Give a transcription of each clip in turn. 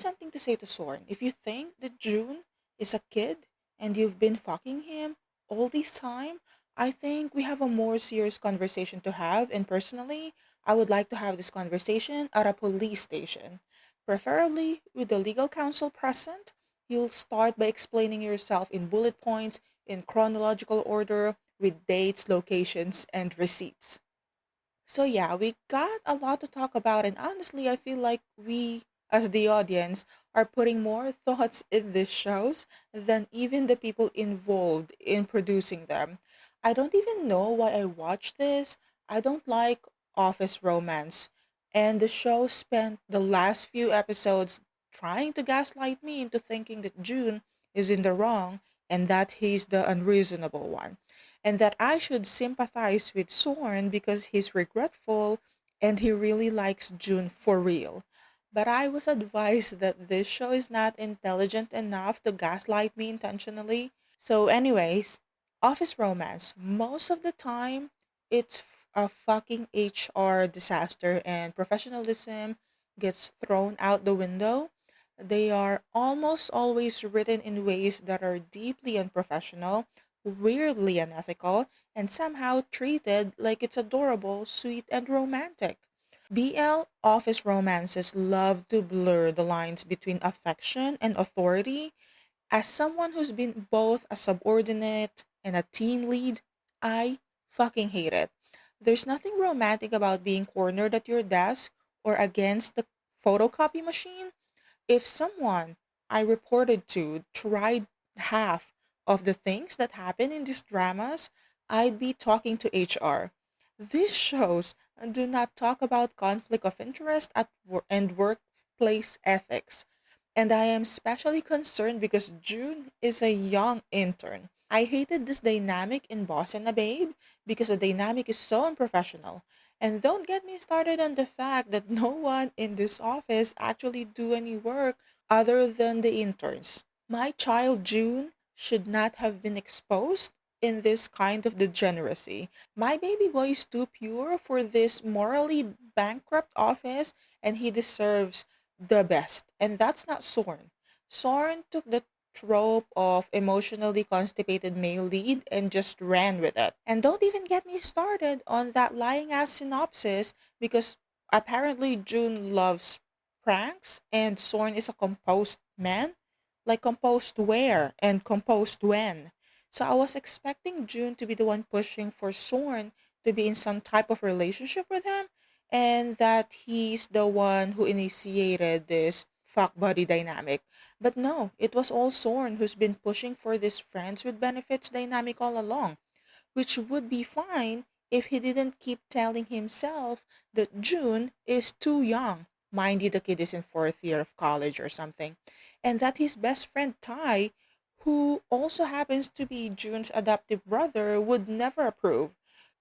something to say to Sorn. If you think that June is a kid and you've been fucking him all this time, I think we have a more serious conversation to have. And personally, I would like to have this conversation at a police station. Preferably with the legal counsel present. You'll start by explaining yourself in bullet points, in chronological order, with dates, locations, and receipts. So yeah, we got a lot to talk about, and honestly, I feel like we, as the audience, are putting more thoughts in these shows than even the people involved in producing them. I don't even know why I watch this. I don't like office romance, and the show spent the last few episodes trying to gaslight me into thinking that June is in the wrong and that he's the unreasonable one and that I should sympathize with Sorn because he's regretful and he really likes June for real. But I was advised that this show is not intelligent enough to gaslight me intentionally. So, anyways, office romance. Most of the time, it's a fucking HR disaster and professionalism gets thrown out the window. They are almost always written in ways that are deeply unprofessional, weirdly unethical, and somehow treated like it's adorable, sweet, and romantic. BL office romances love to blur the lines between affection and authority. As someone who's been both a subordinate and a team lead, I fucking hate it. There's nothing romantic about being cornered at your desk or against the photocopy machine. If someone I reported to tried half of the things that happen in these dramas, I'd be talking to HR. These shows do not talk about conflict of interest and workplace ethics. And I am especially concerned because June is a young intern. I hated this dynamic in Boss and a Babe because the dynamic is so unprofessional. And don't get me started on the fact that no one in this office actually do any work other than the interns. My child June should not have been exposed in this kind of degeneracy. My baby boy is too pure for this morally bankrupt office and he deserves the best. And that's not Sorn. Sorn took the trope of emotionally constipated male lead and just ran with it. And don't even get me started on that lying ass synopsis because apparently June loves pranks and Sorn is a composed man. Like composed where and composed when. So I was expecting June to be the one pushing for Sorn to be in some type of relationship with him and that he's the one who initiated this fuck buddy dynamic. But no, it was all Sorn who's been pushing for this friends with benefits dynamic all along, which would be fine if he didn't keep telling himself that June is too young. Mind you, the kid is in fourth year of college or something. And that his best friend Tai, who also happens to be June's adoptive brother, would never approve.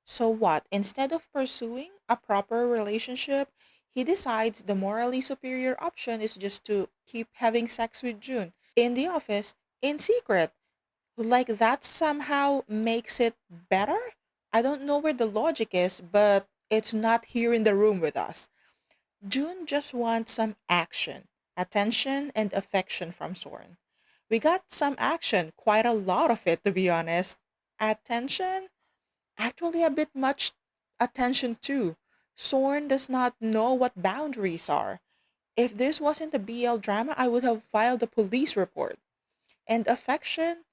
So what? Instead of pursuing a proper relationship, he decides the morally superior option is just to keep having sex with June in the office in secret. Like that somehow makes it better? I don't know where the logic is, but it's not here in the room with us. June just wants some action, attention, and affection from Soren. We got some action, quite a lot of it to be honest. Attention? Actually, a bit much attention too. Soren does not know what boundaries are. If this wasn't a BL drama, I would have filed a police report. And affection,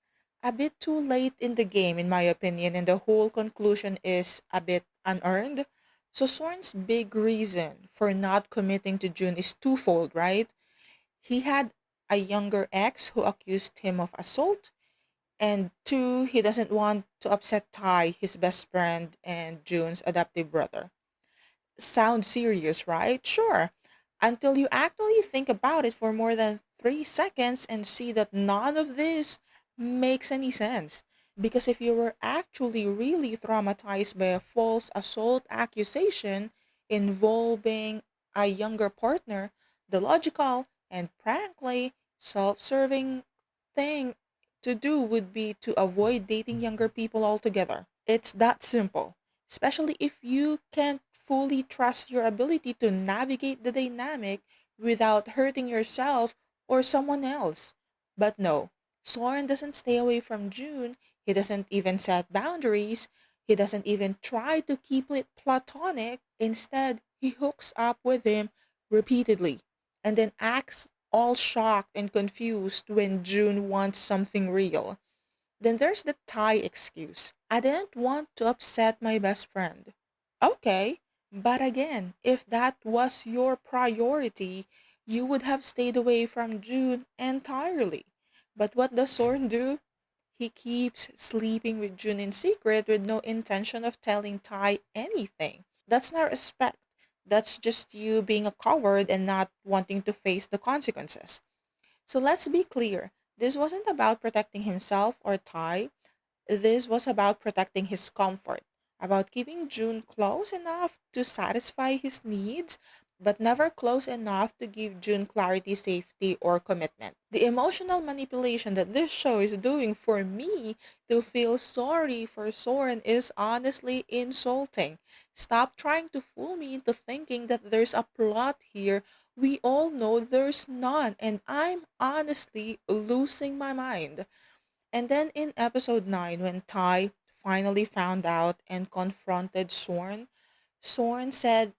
a bit too late in the game, in my opinion, and the whole conclusion is a bit unearned. So Soren's big reason for not committing to June is twofold, right? He had a younger ex who accused him of assault, and two, he doesn't want to upset Tai, his best friend, and June's adoptive brother. Sounds serious, right? Sure. Until you actually think about it for more than 3 seconds and see that none of this makes any sense. Because if you were actually really traumatized by a false assault accusation involving a younger partner, the logical and frankly self serving thing to do would be to avoid dating younger people altogether. It's that simple, especially if you can't fully trust your ability to navigate the dynamic without hurting yourself or someone else. But no, Soren doesn't stay away from June. He doesn't even set boundaries. He doesn't even try to keep it platonic. Instead, he hooks up with him repeatedly and then acts all shocked and confused when June wants something real. Then there's the Thai excuse. I didn't want to upset my best friend. Okay, but again, if that was your priority, you would have stayed away from June entirely. But what does Sorn do? He keeps sleeping with June in secret with no intention of telling Tai anything. That's not respect. That's just you being a coward and not wanting to face the consequences. So let's be clear. This wasn't about protecting himself or Tai. This was about protecting his comfort, about keeping June close enough to satisfy his needs, but never close enough to give June clarity, safety, or commitment. The emotional manipulation that this show is doing for me to feel sorry for Soren is honestly insulting. Stop trying to fool me into thinking that there's a plot here. We all know there's none, and I'm honestly losing my mind. And then in episode 9, when Tai finally found out and confronted Sorn, Sorn said,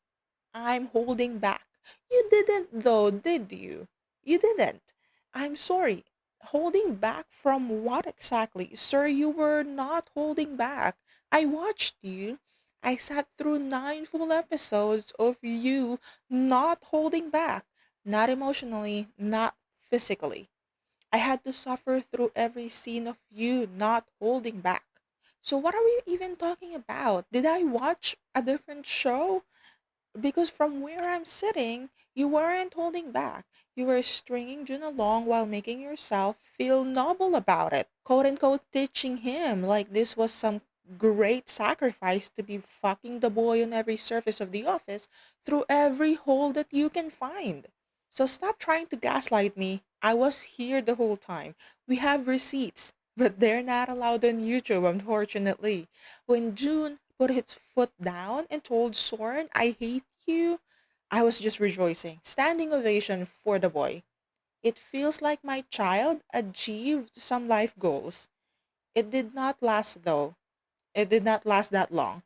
I'm holding back. You didn't, though, did you? You didn't. I'm sorry. Holding back from what exactly? Sir, you were not holding back. I watched you. I sat through 9 full episodes of you not holding back. Not emotionally, not physically. I had to suffer through every scene of you not holding back. So, what are we even talking about? Did I watch a different show? Because from where I'm sitting, you weren't holding back. You were stringing Jun along while making yourself feel noble about it. Quote unquote, teaching him like this was some great sacrifice to be fucking the boy on every surface of the office through every hole that you can find. So stop trying to gaslight me. I was here the whole time. We have receipts, but they're not allowed on YouTube, unfortunately. When June put his foot down and told Soren, I hate you, I was just rejoicing. Standing ovation for the boy. It feels like my child achieved some life goals. It did not last though. It did not last that long,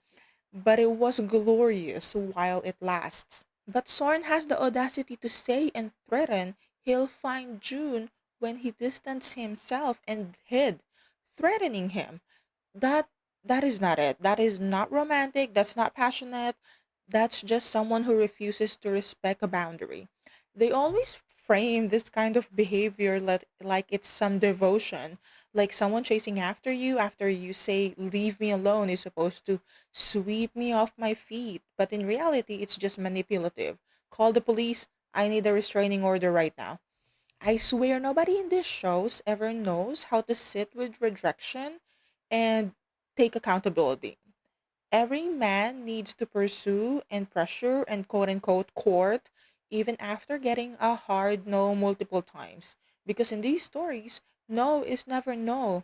but it was glorious while it lasts. But Soren has the audacity to say and threaten he'll find June when he distanced himself and hid, threatening him. that that is not it. That is not romantic. That's not passionate. That's just someone who refuses to respect a boundary. They always frame this kind of behavior like it's some devotion, like someone chasing after you say leave me alone is supposed to sweep me off my feet, but in reality it's just manipulative. Call the police. I need a restraining order right now. I swear nobody in these shows ever knows how to sit with rejection and take accountability. Every man needs to pursue and pressure and quote unquote court even after getting a hard no multiple times. Because in these stories, no is never no.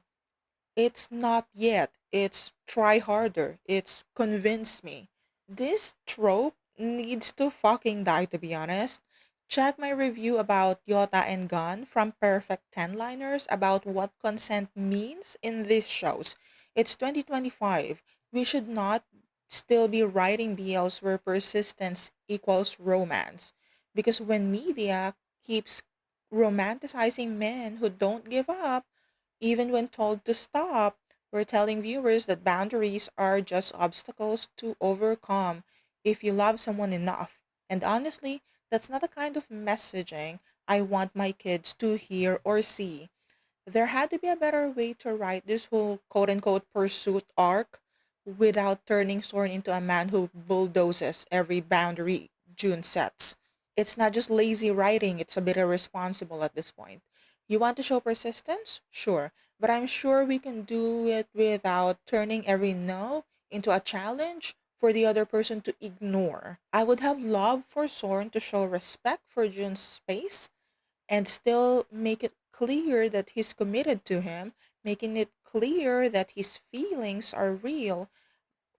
It's not yet. It's try harder. It's convince me. This trope needs to fucking die, to be honest. Check my review about Yota and Gun from Perfect 10 Liners about what consent means in these shows. It's 2025. We should not still be writing BLs where persistence equals romance. Because when media keeps romanticizing men who don't give up, even when told to stop, we're telling viewers that boundaries are just obstacles to overcome if you love someone enough. And honestly, that's not the kind of messaging I want my kids to hear or see. There had to be a better way to write this whole quote unquote pursuit arc without turning Soren into a man who bulldozes every boundary June sets. It's not just lazy writing, it's a bit irresponsible at this point. You want to show persistence? Sure. But I'm sure we can do it without turning every no into a challenge for the other person to ignore. I would have loved for Soren to show respect for Jun's space and still make it clear that he's committed to him, making it clear that his feelings are real.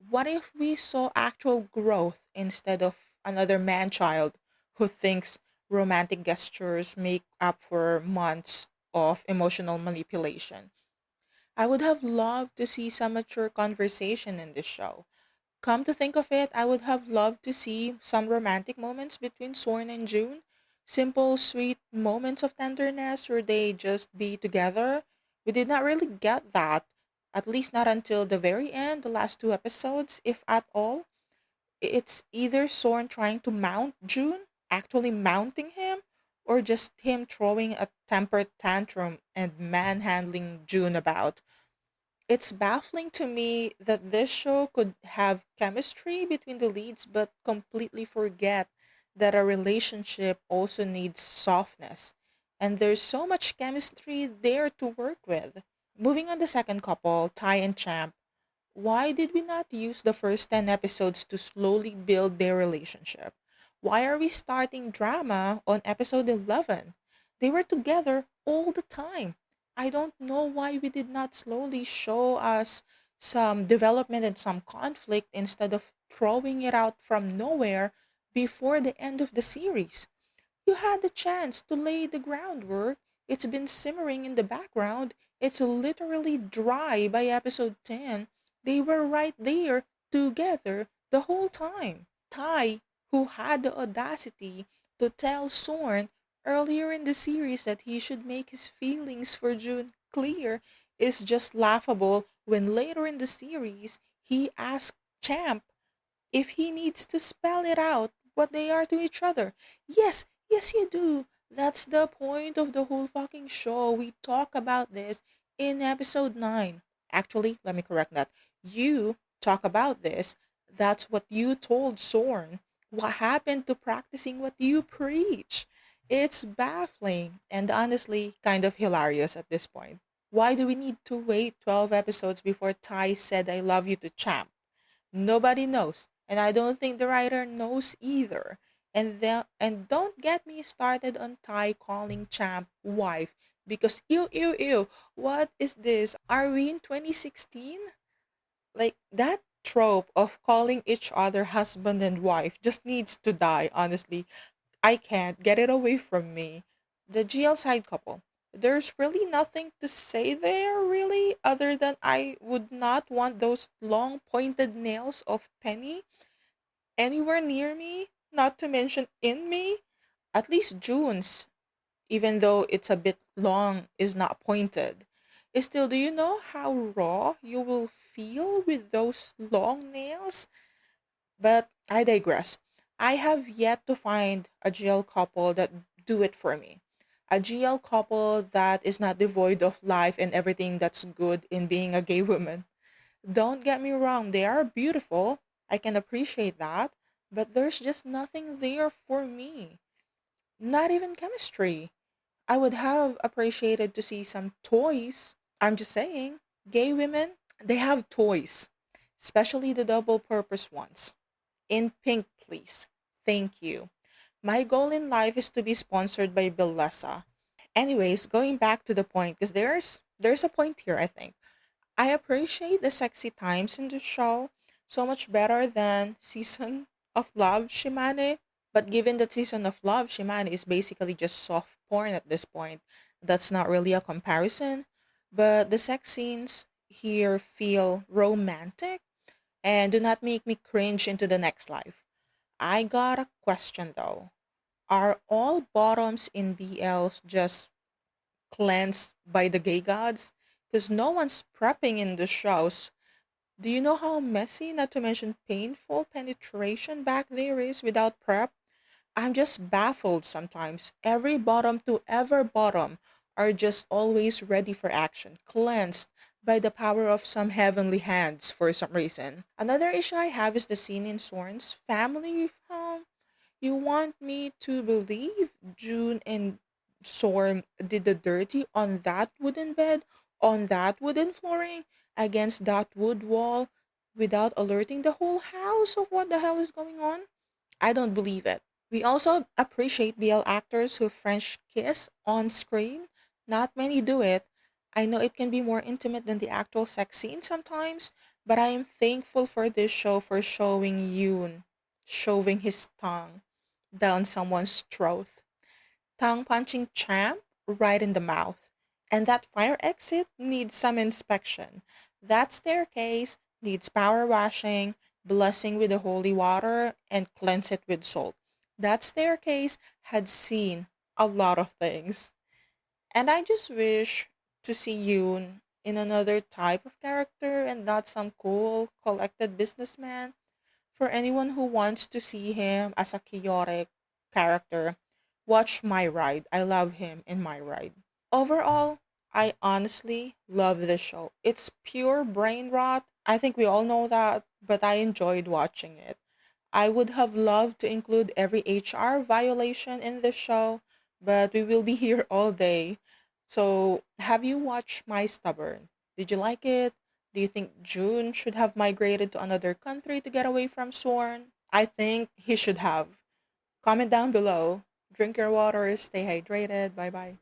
What if we saw actual growth instead of another man child who thinks romantic gestures make up for months of emotional manipulation. I would have loved to see some mature conversation in this show. Come to think of it, I would have loved to see some romantic moments between Sorn and June. Simple, sweet moments of tenderness where they just be together. We did not really get that, at least not until the very end, the last two episodes, if at all. It's either Sorn trying to mount June, actually mounting him, or just him throwing a temper tantrum and manhandling June about. It's baffling to me that this show could have chemistry between the leads but completely forget that a relationship also needs softness. And there's so much chemistry there to work with. Moving on the second couple, Ty and Champ, why did we not use the first 10 episodes to slowly build their relationship? Why are we starting drama on episode 11? They were together all the time. I don't know why we did not slowly show us some development and some conflict instead of throwing it out from nowhere before the end of the series. You had the chance to lay the groundwork. It's been simmering in the background. It's literally dry by episode 10. They were right there together the whole time. Tai, who had the audacity to tell Sorn earlier in the series that he should make his feelings for June clear, is just laughable when later in the series he asked Champ if he needs to spell it out what they are to each other. Yes, yes, you do. That's the point of the whole fucking show. We talk about this in episode 9. Actually, let me correct that. You talk about this. That's what you told Sorn. What happened to practicing what you preach? It's baffling and honestly kind of hilarious at this point. Why do we need to wait 12 episodes before Ty said I love you to Champ? Nobody knows, and I don't think the writer knows either. And don't get me started on Ty calling Champ wife because ew ew ew. What is this? Are we in 2016? Like that trope of calling each other husband and wife just needs to die, honestly. I can't get it away from me. The GL side couple. There's really nothing to say there, really, other than I would not want those long pointed nails of Penny anywhere near me, not to mention in me. At least June's, even though it's a bit long, is not pointed. Still, do you know how raw you will feel with those long nails? But I digress. I have yet to find a GL couple that do it for me. A GL couple that is not devoid of life and everything that's good in being a gay woman. Don't get me wrong, they are beautiful. I can appreciate that. But there's just nothing there for me. Not even chemistry. I would have appreciated to see some toys. I'm just saying, gay women, they have toys, especially the double purpose ones. In pink, please. Thank you. My goal in life is to be sponsored by Bellesa. Anyways, going back to the point, because there's a point here, I think. I appreciate the sexy times in the show so much better than Season of Love Shimane. But given that Season of Love Shimane is basically just soft porn at this point, that's not really a comparison. But the sex scenes here feel romantic and do not make me cringe into the next life. I got a question though. Are all bottoms in BLs just cleansed by the gay gods? Because no one's prepping in the shows. Do you know how messy, not to mention painful penetration back there is without prep? I'm just baffled sometimes. Every bottom to ever bottom are just always ready for action, cleansed by the power of some heavenly hands for some reason. Another issue I have is the scene in Sorn's family home. You want me to believe June and Sorn did the dirty on that wooden bed, on that wooden flooring, against that wood wall, without alerting the whole house of what the hell is going on? I don't believe it. We also appreciate BL actors who French kiss on screen. Not many do it. I know it can be more intimate than the actual sex scene sometimes, but I am thankful for this show for showing Yoon shoving his tongue down someone's throat. tongue punching champ right in the mouth. And that fire exit needs some inspection. That staircase needs power washing, blessing with the holy water, and cleanse it with salt. That staircase had seen a lot of things. And I just wish to see Yoon in another type of character and not some cool, collected businessman. For anyone who wants to see him as a chaotic character, watch My Ride. I love him in My Ride. Overall, I honestly love this show. It's pure brain rot. I think we all know that, but I enjoyed watching it. I would have loved to include every HR violation in this show, but we will be here all day. So, have you watched My Stubborn? Did you like it? Do you think June should have migrated to another country to get away from Sorn? I think he should have. Comment down below. Drink your water, stay hydrated. Bye bye.